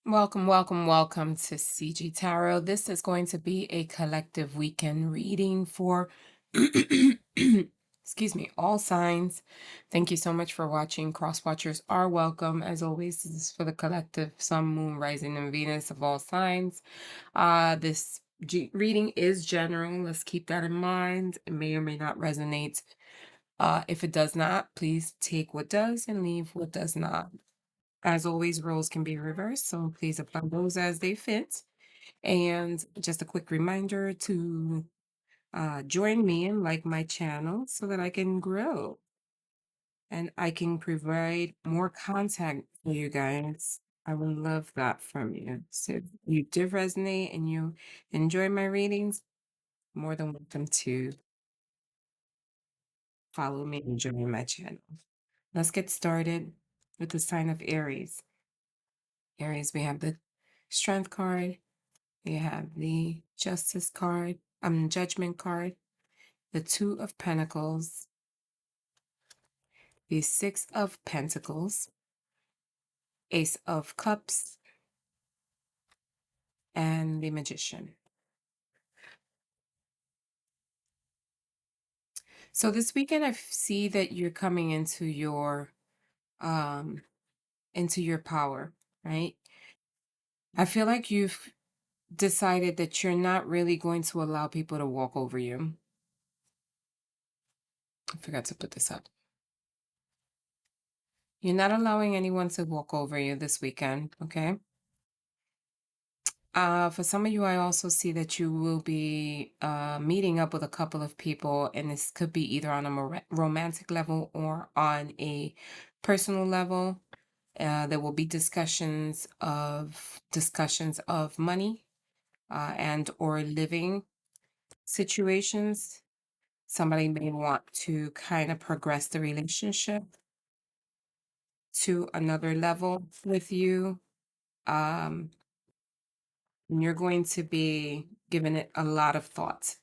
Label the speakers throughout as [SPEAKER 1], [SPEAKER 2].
[SPEAKER 1] Welcome, welcome, welcome to CiGi Tarot. This is going to be a collective weekend reading for, excuse me, all signs. Thank you so much for watching. Cross watchers are welcome. As always, this is for the collective Sun, Moon, Rising, and Venus of all signs. This reading is general. Let's keep that in mind. It may or may not resonate. If it does not, please take what does and leave what does not. As always, roles can be reversed, so please apply those as they fit. And just a quick reminder to join me and like my channel so that I can grow and I can provide more content for you guys. I would love that from you. So if you did resonate and you enjoy my readings, more than welcome to follow me and join my channel. Let's get started with the sign of Aries. Aries, we have the Strength card. You have the Justice card, Judgment card, the Two of Pentacles, the Six of Pentacles, Ace of Cups, and the Magician. So this weekend, I see that you're coming um into your power, right? I feel like you've decided that you're not really going to allow people to walk over you. I forgot to put this up. You're not allowing anyone to walk over you this weekend, okay? For some of you, I also see that you will be meeting up with a couple of people, and this could be either on a romantic level or on a personal level. There will be discussions of money and or living situations. Somebody may want to kind of progress the relationship to another level with you. Um, and you're going to be giving it a lot of thought.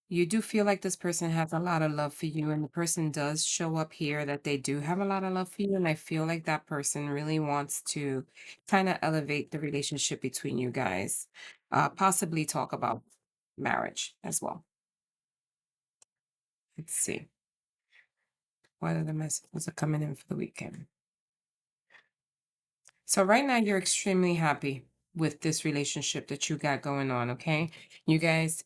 [SPEAKER 1] You do feel like this person has a lot of love for you, and the person does show up here that they do have a lot of love for you. And I feel like that person really wants to kind of elevate the relationship between you guys, possibly talk about marriage as well. Let's see. What are the messages are coming in for the weekend? So right now you're extremely happy with this relationship that you got going on, okay? You guys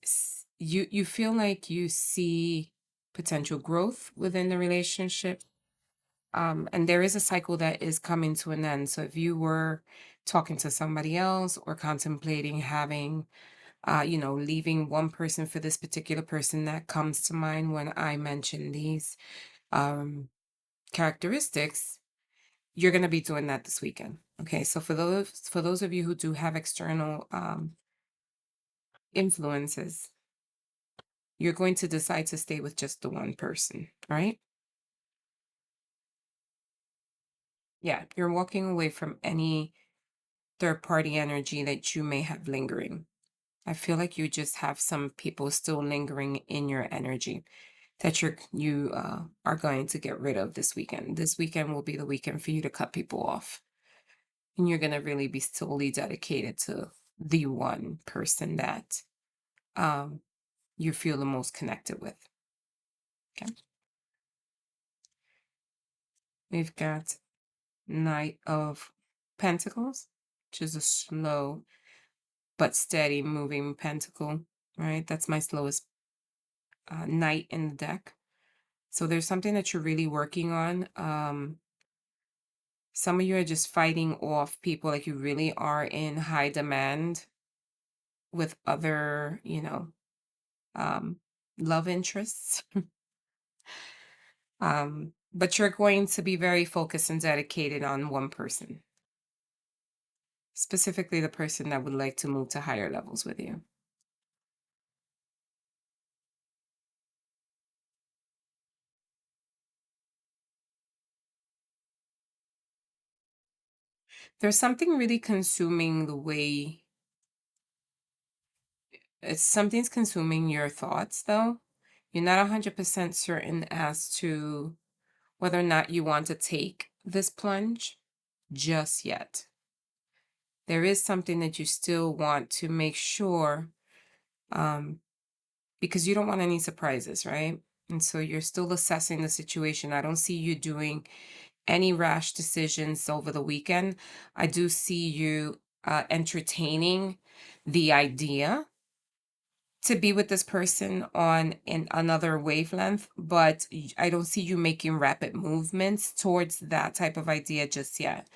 [SPEAKER 1] you feel like you see potential growth within the relationship. And there is a cycle that is coming to an end. So if you were talking to somebody else or contemplating having leaving one person for this particular person, that comes to mind when I mention these um characteristics. You're going to be doing that this weekend. Okay, so for those of you who do have external influences, you're going to decide to stay with just the one person, right? Yeah, you're walking away from any third party energy that you may have lingering. I feel like you just have some people still lingering in your energy that you are going to get rid of this weekend. This weekend will be the weekend for you to cut people off. And you're going to really be solely dedicated to the one person that um, you feel the most connected with. Okay. We've got Knight of Pentacles, which is a slow but steady moving pentacle, right? That's my slowest knight in the deck. So there's something that you're really working on. Some of you are just fighting off people, like you really are in high demand with other, um, love interests. But you're going to be very focused and dedicated on one person, specifically the person that would like to move to higher levels with you. There's something really consuming the way something's consuming your thoughts, though. You're not 100% certain as to whether or not you want to take this plunge just yet. there is something that you still want to make sure, um, because you don't want any surprises, right? And so you're still assessing the situation. I don't see you doing any rash decisions over the weekend. I do see you entertaining the idea to be with this person on another wavelength, but I don't see you making rapid movements towards that type of idea just yet.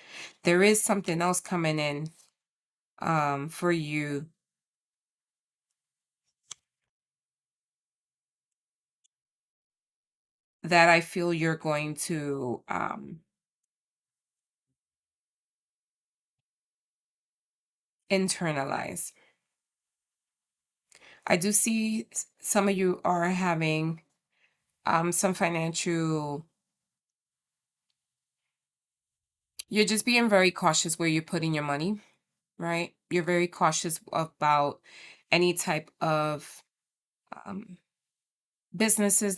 [SPEAKER 1] There is something else coming in for you that I feel you're going to internalize. I do see some of you are having some financial, you're just being very cautious where you're putting your money, right? You're very cautious about any type of um, business ventures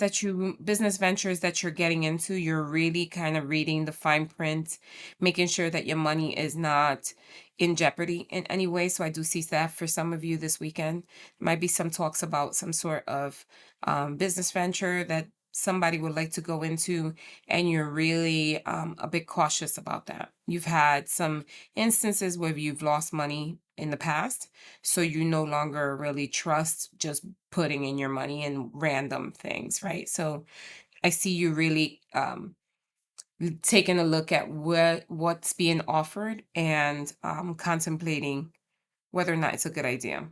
[SPEAKER 1] that you're getting into. You're really kind of reading the fine print, making sure that your money is not in jeopardy in any way. So I do see that for some of you this weekend might be some talks about some sort of business venture that somebody would like to go into, and you're really a bit cautious about that. You've had some instances where you've lost money in the past, so you no longer really trust just putting in your money in random things, right? So I see you really taking a look at what's being offered and contemplating whether or not it's a good idea.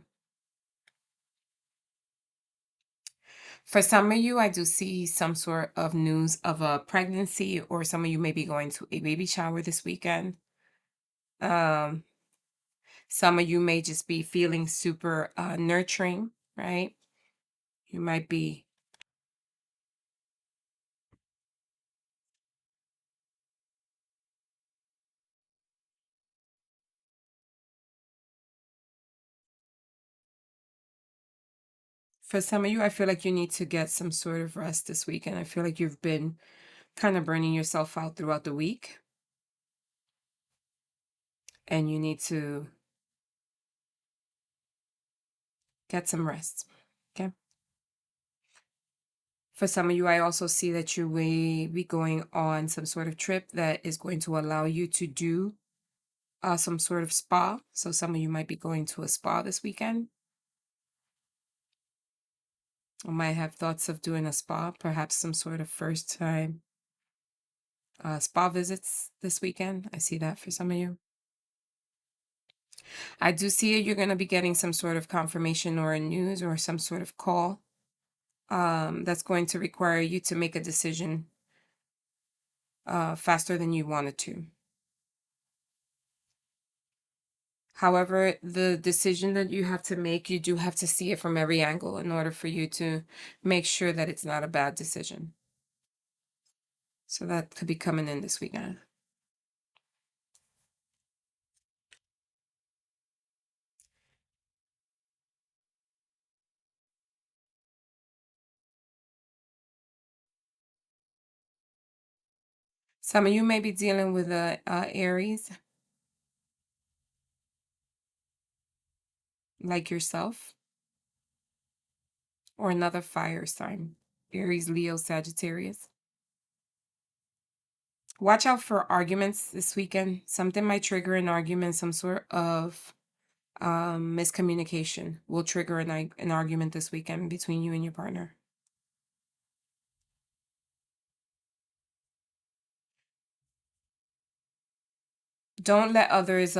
[SPEAKER 1] For some of you, I do see some sort of news of a pregnancy, or some of you may be going to a baby shower this weekend. Um, some of you may just be feeling super nurturing, right? You might be. For some of you, I feel like you need to get some sort of rest this weekend. I feel like you've been kind of burning yourself out throughout the week, and you need to get some rest. Okay. For some of you, I also see that you may be going on some sort of trip that is going to allow you to do some sort of spa. So some of you might be going to a spa this weekend, or might have thoughts of doing a spa, perhaps some sort of first time spa visits this weekend. I see that for some of you. I do see you're going to be getting some sort of confirmation or a news or some sort of call that's going to require you to make a decision faster than you wanted to. However, the decision that you have to make, you do have to see it from every angle in order for you to make sure that it's not a bad decision. So that could be coming in this weekend. Some of you may be dealing with a Aries, like yourself, or another fire sign, Aries, Leo, Sagittarius. Watch out for arguments this weekend. Something might trigger an argument, some sort of miscommunication will trigger an argument this weekend between you and your partner. Don't let others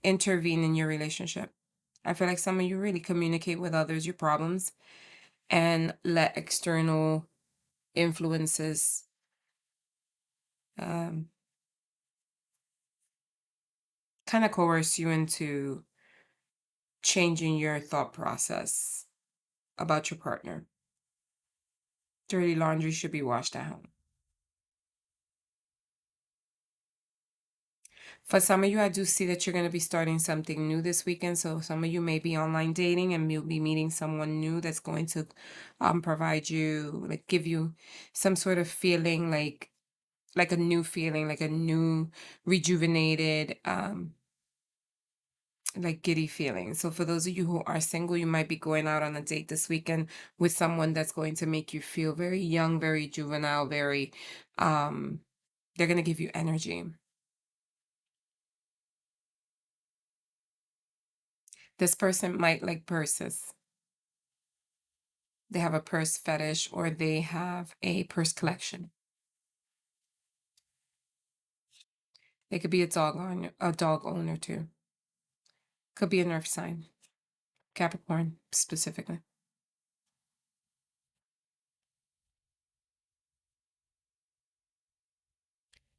[SPEAKER 1] intervene in your relationship. I feel like some of you really communicate with others your problems and let external influences um, kind of coerce you into changing your thought process about your partner. Dirty laundry should be washed at home. For some of you, I do see that you're going to be starting something new this weekend. So some of you may be online dating, and you'll be meeting someone new that's going to provide you, like give you some sort of feeling, like a new feeling, like a new rejuvenated like giddy feeling. So for those of you who are single, you might be going out on a date this weekend with someone that's going to make you feel very young, very juvenile, very they're going to give you energy. This person might like purses. They have a purse fetish or they have a purse collection. They could be a dog owner too. Could be an earth sign. Capricorn specifically.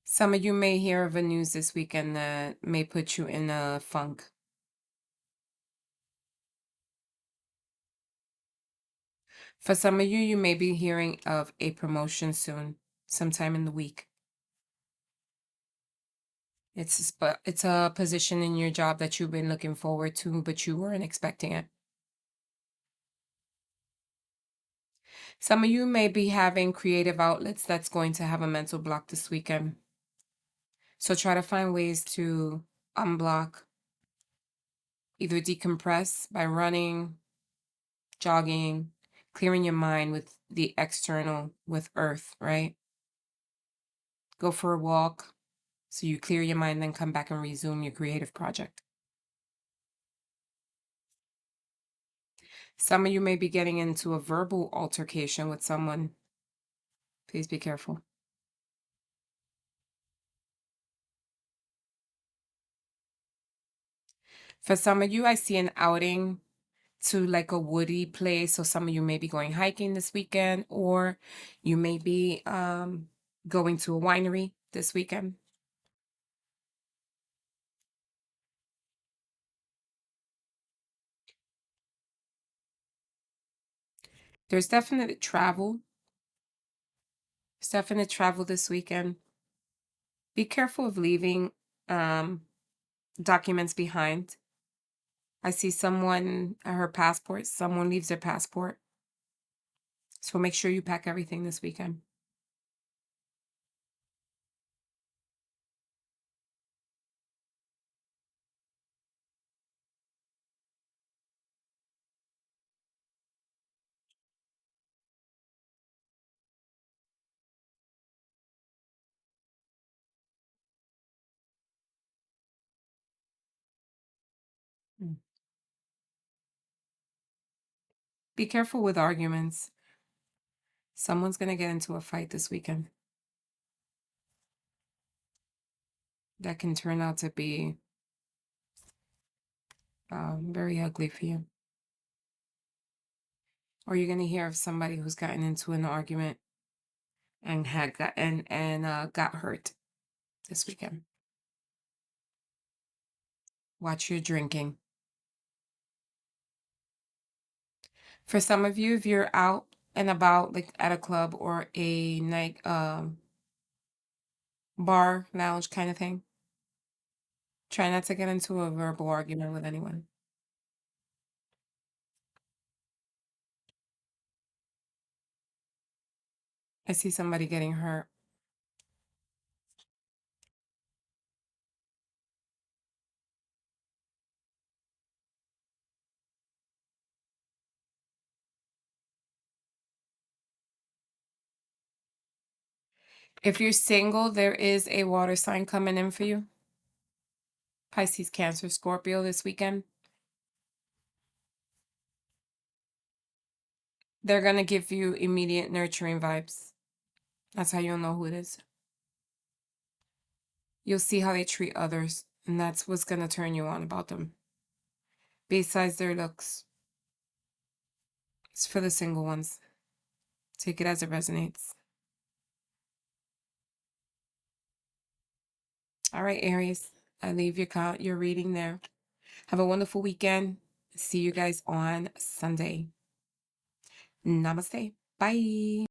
[SPEAKER 1] Some of you may hear of a news this weekend that may put you in a funk. For some of you, you may be hearing of a promotion soon, sometime in the week. It's a position in your job that you've been looking forward to, but you weren't expecting it. Some of you may be having creative outlets that's going to have a mental block this weekend. So try to find ways to unblock, either decompress by running, jogging, clearing your mind with the external, with earth, right? Go for a walk so you clear your mind, then come back and resume your creative project. Some of you may be getting into a verbal altercation with someone. Please be careful. For some of you, I see an outing to like a woody place. So some of you may be going hiking this weekend, or you may be going to a winery this weekend. There's definite travel. There's definite travel this weekend. Be careful of leaving documents behind. I see someone, her passport, someone leaves their passport. So make sure you pack everything this weekend. Mm. Be careful with arguments. Someone's going to get into a fight this weekend. That can turn out to be very ugly for you. Or you're going to hear of somebody who's gotten into an argument and got hurt this weekend. Watch your drinking. For some of you, if you're out and about, like at a club or a night bar, lounge kind of thing, try not to get into a verbal argument with anyone. I see somebody getting hurt. If you're single, there is a water sign coming in for you. Pisces, Cancer, Scorpio this weekend. They're going to give you immediate nurturing vibes. That's how you'll know who it is. You'll see how they treat others, and that's what's going to turn you on about them. Besides their looks. It's for the single ones. Take it as it resonates. All right, Aries. I leave your reading there. Have a wonderful weekend. See you guys on Sunday. Namaste. Bye.